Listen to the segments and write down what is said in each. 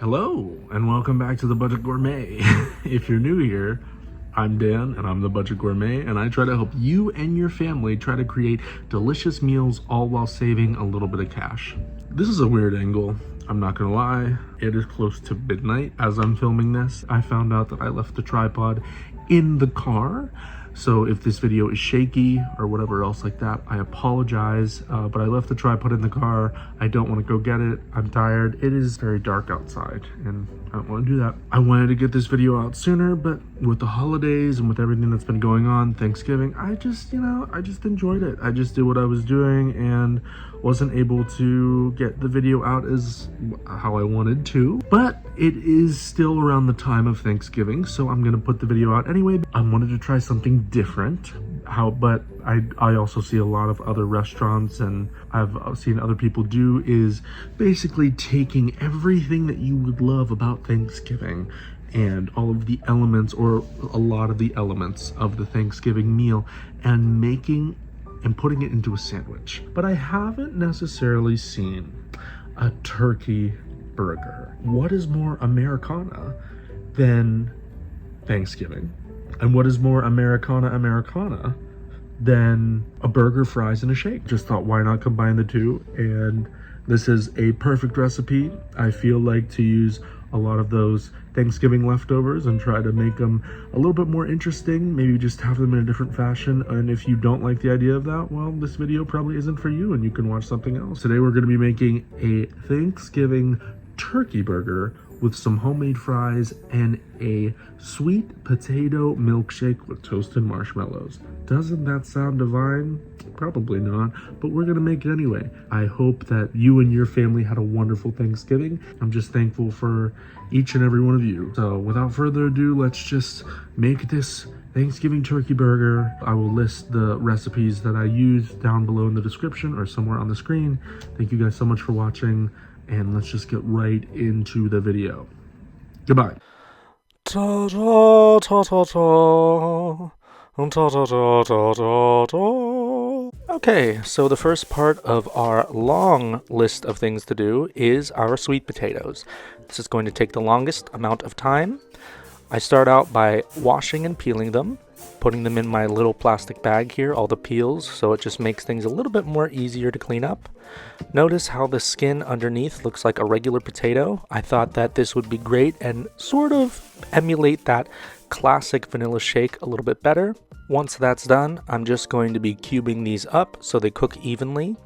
Hello, and welcome back to the Budget Gourmet. If you're new here, I'm Dan, and I'm the Budget Gourmet, and I try to help you and your family try to create delicious meals, all while saving a little bit of cash. This is a weird angle, I'm not gonna lie. It is close to midnight as I'm filming this. I found out that I left the tripod in the car, so if this video is shaky or whatever else like that, I apologize, but I left the tripod in the car. I don't want to go get it. I'm tired. It is very dark outside, and I don't want to do that. I wanted to get this video out sooner, but with the holidays and with everything that's been going on, Thanksgiving, I just enjoyed it. I just did what I was doing and wasn't able to get the video out as how I wanted to, but it is still around the time of Thanksgiving, so I'm gonna put the video out anyway. I wanted to try something different, but I also see a lot of other restaurants, and I've seen other people do, is basically taking everything that you would love about Thanksgiving and all of the elements, or a lot of the elements of the Thanksgiving meal, and making and putting it into a sandwich. But I haven't necessarily seen a turkey burger. What is more Americana than Thanksgiving? And what is more Americana than a burger, fries, and a shake? Just thought, why not combine the two? And this is a perfect recipe. I feel like to use a lot of those Thanksgiving leftovers and try to make them a little bit more interesting, maybe just have them in a different fashion. And if you don't like the idea of that, well, this video probably isn't for you and you can watch something else. Today we're going to be making a Thanksgiving turkey burger with some homemade fries and a sweet potato milkshake with toasted marshmallows. Doesn't that sound divine? Probably not, but we're gonna make it anyway. I hope that you and your family had a wonderful Thanksgiving. I'm just thankful for each and every one of you. So without further ado, let's just make this Thanksgiving turkey burger. I will list the recipes that I use down below in the description or somewhere on the screen. Thank you guys so much for watching, and let's just get right into the video. Goodbye. Ta ta ta ta ta. Ta ta ta ta ta ta. Okay, so the first part of our long list of things to do is our sweet potatoes. This is going to take the longest amount of time. I start out by washing and peeling them, putting them in my little plastic bag here, all the peels, so it just makes things a little bit more easier to clean up. Notice how the skin underneath looks like a regular potato. I thought that this would be great and sort of emulate that classic vanilla shake a little bit better. Once that's done, I'm just going to be cubing these up so they cook evenly.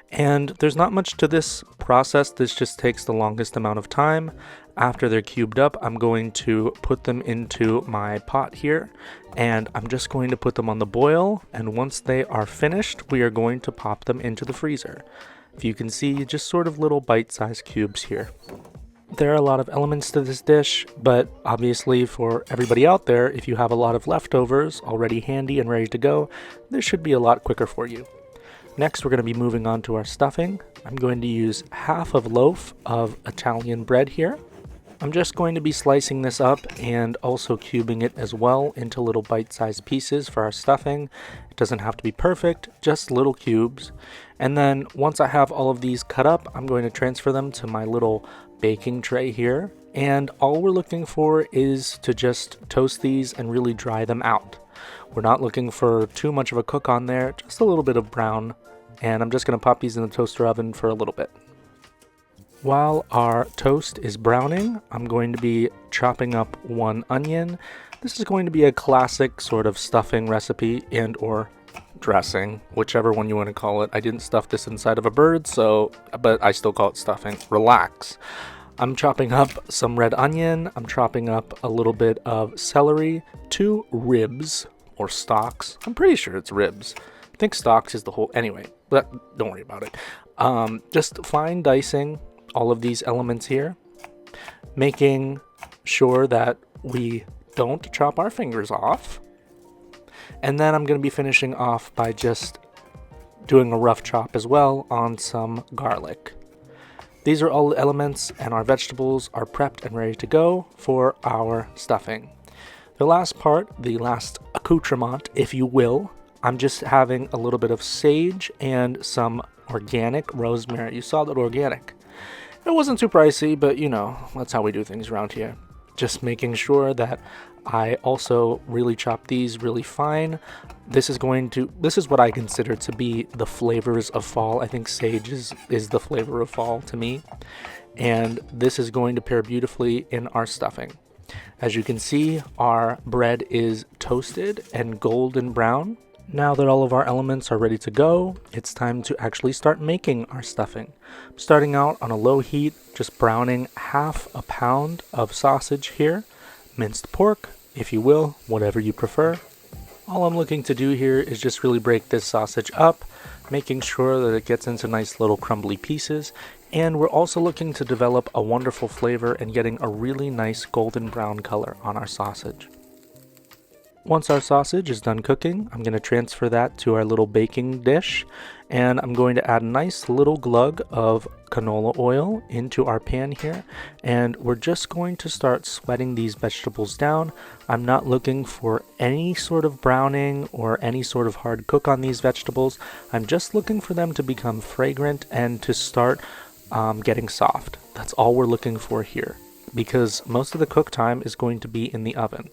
And there's not much to this process. This just takes the longest amount of time. After they're cubed up, I'm going to put them into my pot here, and I'm just going to put them on the boil, and once they are finished, we are going to pop them into the freezer. If you can see, just sort of little bite-sized cubes here. There are a lot of elements to this dish, but obviously for everybody out there, if you have a lot of leftovers already handy and ready to go, this should be a lot quicker for you. Next, we're going to be moving on to our stuffing. I'm going to use half of loaf of Italian bread here. I'm just going to be slicing this up and also cubing it as well into little bite-sized pieces for our stuffing. It doesn't have to be perfect, just little cubes. And then once I have all of these cut up, I'm going to transfer them to my little baking tray here. And all we're looking for is to just toast these and really dry them out. We're not looking for too much of a cook on there, just a little bit of brown. And I'm just going to pop these in the toaster oven for a little bit. While our toast is browning, I'm going to be chopping up one onion. This is going to be a classic sort of stuffing recipe and or dressing, whichever one you want to call it. I didn't stuff this inside of a bird, but I still call it stuffing. Relax. I'm chopping up some red onion. I'm chopping up a little bit of celery, 2 ribs or stalks. I'm pretty sure it's ribs. I think stalks is the whole, anyway, but don't worry about it. Just fine dicing all of these elements here, making sure that we don't chop our fingers off. And then I'm going to be finishing off by just doing a rough chop as well on some garlic. These are all the elements, and our vegetables are prepped and ready to go for our stuffing. The last part, the last accoutrement, if you will, I'm just having a little bit of sage and some organic rosemary. You saw that organic. It wasn't too pricey, but you know, that's how we do things around here. Just making sure that I also really chop these really fine. This is what I consider to be the flavors of fall. I think sage is the flavor of fall to me. And this is going to pair beautifully in our stuffing. As you can see, our bread is toasted and golden brown. Now that all of our elements are ready to go, it's time to actually start making our stuffing. I'm starting out on a low heat, just browning half a pound of sausage here, minced pork, if you will, whatever you prefer. All I'm looking to do here is just really break this sausage up, making sure that it gets into nice little crumbly pieces. And we're also looking to develop a wonderful flavor and getting a really nice golden brown color on our sausage. Once our sausage is done cooking, I'm going to transfer that to our little baking dish, and I'm going to add a nice little glug of canola oil into our pan here, and we're just going to start sweating these vegetables down. I'm not looking for any sort of browning or any sort of hard cook on these vegetables. I'm just looking for them to become fragrant and to start getting soft. That's all we're looking for here, because most of the cook time is going to be in the oven.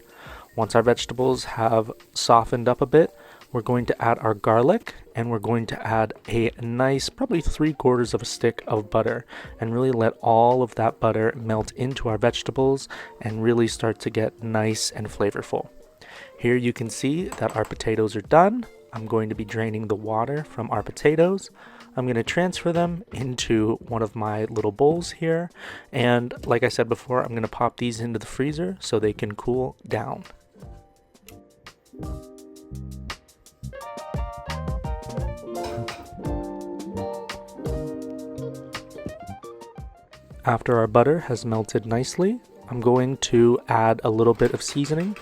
Once our vegetables have softened up a bit, we're going to add our garlic, and we're going to add a nice, probably 3/4 of a stick of butter, and really let all of that butter melt into our vegetables and really start to get nice and flavorful. Here you can see that our potatoes are done. I'm going to be draining the water from our potatoes. I'm going to transfer them into one of my little bowls here, and like I said before, I'm going to pop these into the freezer so they can cool down. After our butter has melted nicely, I'm going to add a little bit of seasoning,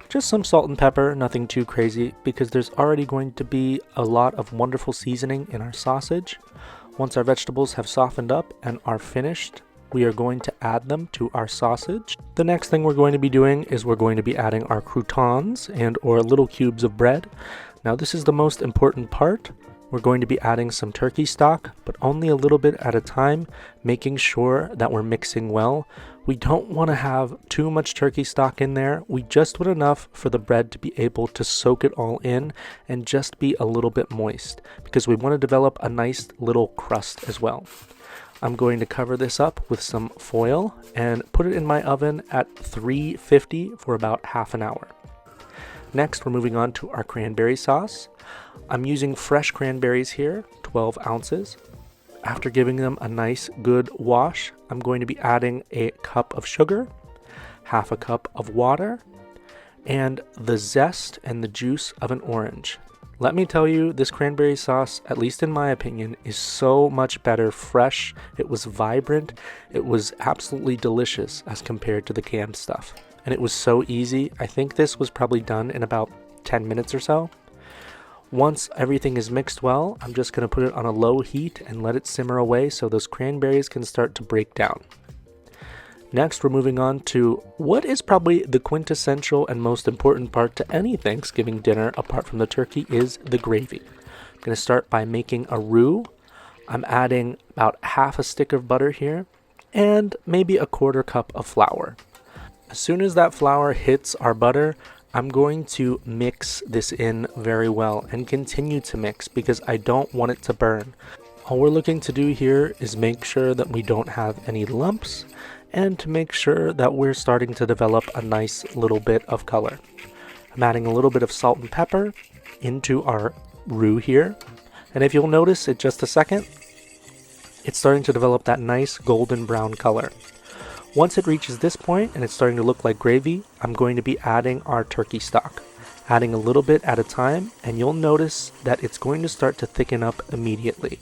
just some salt and pepper, nothing too crazy, because there's already going to be a lot of wonderful seasoning in our sausage. Once our vegetables have softened up and are finished, we are going to add them to our sausage. The next thing we're going to be doing is we're going to be adding our croutons and or little cubes of bread. Now this is the most important part. We're going to be adding some turkey stock, but only a little bit at a time, making sure that we're mixing well. We don't want to have too much turkey stock in there. We just want enough for the bread to be able to soak it all in and just be a little bit moist, because we want to develop a nice little crust as well. I'm going to cover this up with some foil and put it in my oven at 350 for about half an hour. Next, we're moving on to our cranberry sauce. I'm using fresh cranberries here, 12 ounces. After giving them a nice good wash, I'm going to be adding a cup of sugar, half a cup of water, and the zest and the juice of an orange. Let me tell you, this cranberry sauce, at least in my opinion, is so much better fresh. It was vibrant. It was absolutely delicious as compared to the canned stuff. And it was so easy. I think this was probably done in about 10 minutes or so. Once everything is mixed well, I'm just going to put it on a low heat and let it simmer away so those cranberries can start to break down. Next, we're moving on to what is probably the quintessential and most important part to any Thanksgiving dinner apart from the turkey is the gravy. I'm going to start by making a roux. I'm adding about half a stick of butter here and maybe 1/4 cup of flour. As soon as that flour hits our butter, I'm going to mix this in very well and continue to mix because I don't want it to burn. All we're looking to do here is make sure that we don't have any lumps and to make sure that we're starting to develop a nice little bit of color. I'm adding a little bit of salt and pepper into our roux here. And if you'll notice in just a second, it's starting to develop that nice golden brown color. Once it reaches this point and it's starting to look like gravy, I'm going to be adding our turkey stock. Adding a little bit at a time, and you'll notice that it's going to start to thicken up immediately.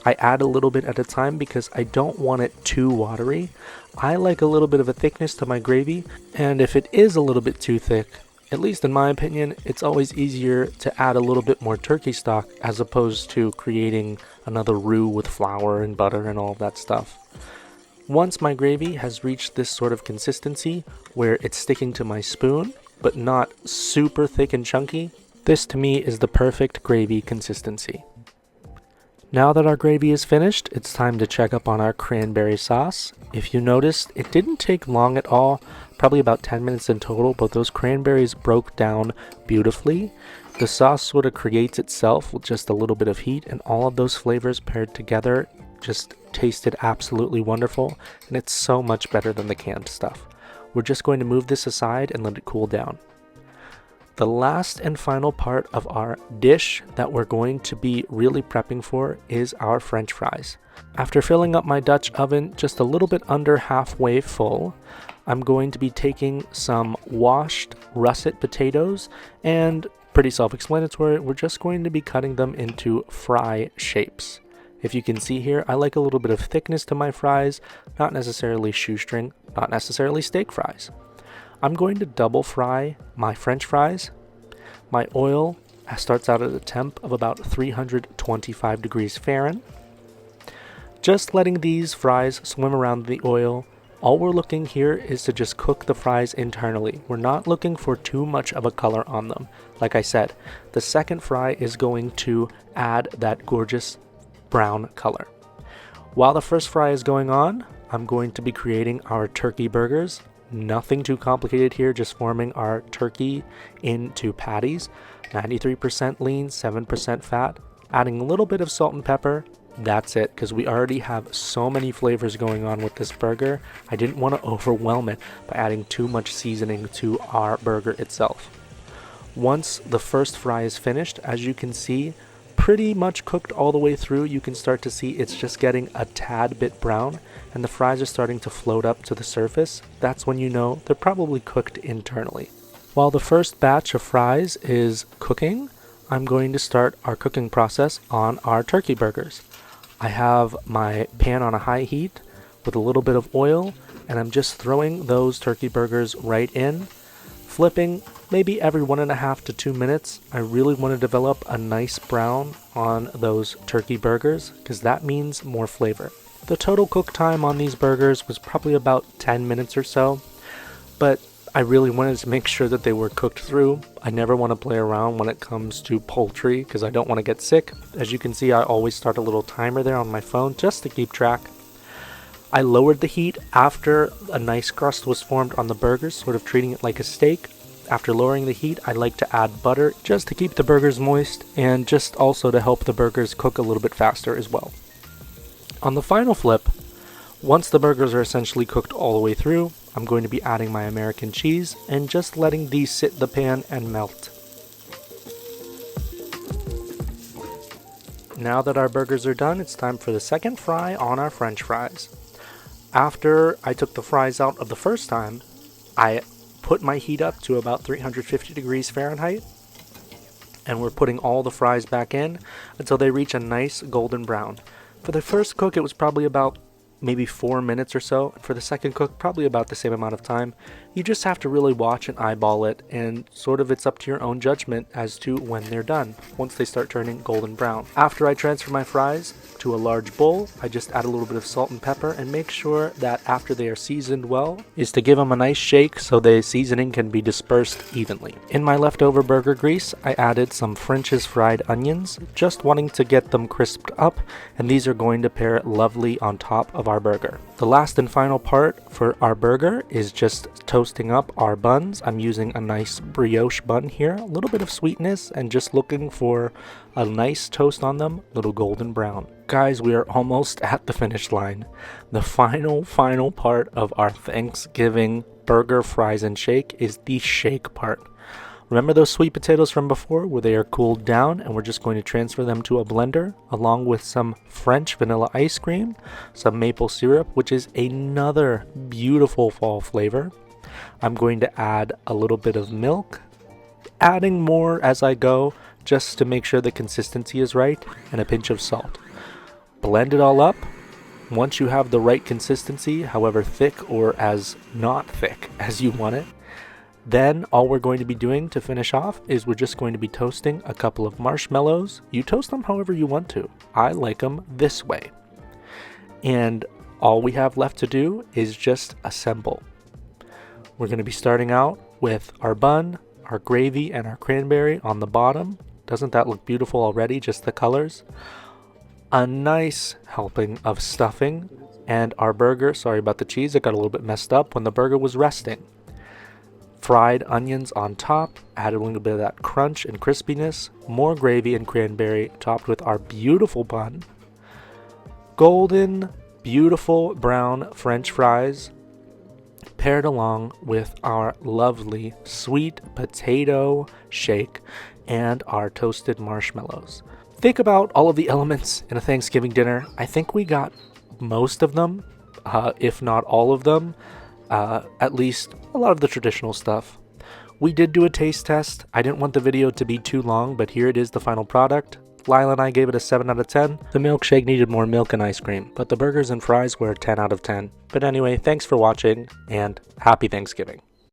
I add a little bit at a time because I don't want it too watery. I like a little bit of a thickness to my gravy, and if it is a little bit too thick, at least in my opinion, it's always easier to add a little bit more turkey stock as opposed to creating another roux with flour and butter and all of that stuff. Once my gravy has reached this sort of consistency where it's sticking to my spoon, but not super thick and chunky, this to me is the perfect gravy consistency. Now that our gravy is finished, it's time to check up on our cranberry sauce. If you noticed, it didn't take long at all, probably about 10 minutes in total, but those cranberries broke down beautifully. The sauce sort of creates itself with just a little bit of heat, and all of those flavors paired together just tasted absolutely wonderful, and it's so much better than the canned stuff. We're just going to move this aside and let it cool down. The last and final part of our dish that we're going to be really prepping for is our French fries. After filling up my Dutch oven just a little bit under halfway full, I'm going to be taking some washed russet potatoes, and pretty self-explanatory, we're just going to be cutting them into fry shapes. If you can see here, I like a little bit of thickness to my fries, not necessarily shoestring, not necessarily steak fries. I'm going to double fry my French fries. My oil starts out at a temp of about 325 degrees Fahrenheit. Just letting these fries swim around the oil. All we're looking here is to just cook the fries internally. We're not looking for too much of a color on them. Like I said, the second fry is going to add that gorgeous brown color. While the first fry is going on, I'm going to be creating our turkey burgers. Nothing too complicated here, just forming our turkey into patties. 93% lean, 7% fat. Adding a little bit of salt and pepper. That's it, because we already have so many flavors going on with this burger. I didn't want to overwhelm it by adding too much seasoning to our burger itself. Once the first fry is finished, as you can see, pretty much cooked all the way through, you can start to see it's just getting a tad bit brown, and the fries are starting to float up to the surface. That's when you know they're probably cooked internally. While the first batch of fries is cooking, I'm going to start our cooking process on our turkey burgers. I have my pan on a high heat with a little bit of oil, and I'm just throwing those turkey burgers right in, flipping maybe every 1.5 to 2 minutes. I really want to develop a nice brown on those turkey burgers because that means more flavor. The total cook time on these burgers was probably about 10 minutes or so, but I really wanted to make sure that they were cooked through. I never want to play around when it comes to poultry because I don't want to get sick. As you can see, I always start a little timer there on my phone just to keep track. I lowered the heat after a nice crust was formed on the burgers, sort of treating it like a steak. After lowering the heat, I like to add butter just to keep the burgers moist and just also to help the burgers cook a little bit faster as well. On the final flip, once the burgers are essentially cooked all the way through, I'm going to be adding my American cheese and just letting these sit in the pan and melt. Now that our burgers are done, it's time for the second fry on our French fries. After I took the fries out of the first time, I put my heat up to about 350 degrees Fahrenheit, and we're putting all the fries back in until they reach a nice golden brown. For the first cook, it was probably about maybe 4 minutes or so. For the second cook, probably about the same amount of time. You just have to really watch and eyeball it, and sort of it's up to your own judgment as to when they're done, once they start turning golden brown. After I transfer my fries to a large bowl, I just add a little bit of salt and pepper and make sure that after they are seasoned well, is to give them a nice shake so the seasoning can be dispersed evenly. In my leftover burger grease, I added some French's fried onions, just wanting to get them crisped up, and these are going to pair lovely on top of our burger. The last and final part for our burger is just toasting up our buns. I'm using a nice brioche bun here, a little bit of sweetness and just looking for a nice toast on them, a little golden brown. Guys, we are almost at the finish line. The final part of our Thanksgiving burger, fries, and shake is the shake part. Remember those sweet potatoes from before where they are cooled down, and we're just going to transfer them to a blender along with some French vanilla ice cream, some maple syrup, which is another beautiful fall flavor. I'm going to add a little bit of milk, adding more as I go just to make sure the consistency is right, and a pinch of salt. Blend it all up. Once you have the right consistency, however thick or as not thick as you want it, then all we're going to be doing to finish off is we're just going to be toasting a couple of marshmallows. You toast them however you want to. I like them this way. And all we have left to do is just assemble. We're going to be starting out with our bun, our gravy, and our cranberry on the bottom. Doesn't that look beautiful already, just the colors? a nice helping of stuffing, and our burger, sorry about the cheese, it got a little bit messed up when the burger was resting. Fried onions on top, added a little bit of that crunch and crispiness, more gravy and cranberry topped with our beautiful bun. Golden, beautiful brown French fries paired along with our lovely sweet potato shake and our toasted marshmallows. Think about all of the elements in a Thanksgiving dinner. I think we got most of them, if not all of them, at least a lot of the traditional stuff. We did do a taste test. I didn't want the video to be too long, but here it is, the final product. Lila and I gave it a 7 out of 10. The milkshake needed more milk and ice cream, but the burgers and fries were a 10 out of 10. But anyway, thanks for watching, and happy Thanksgiving.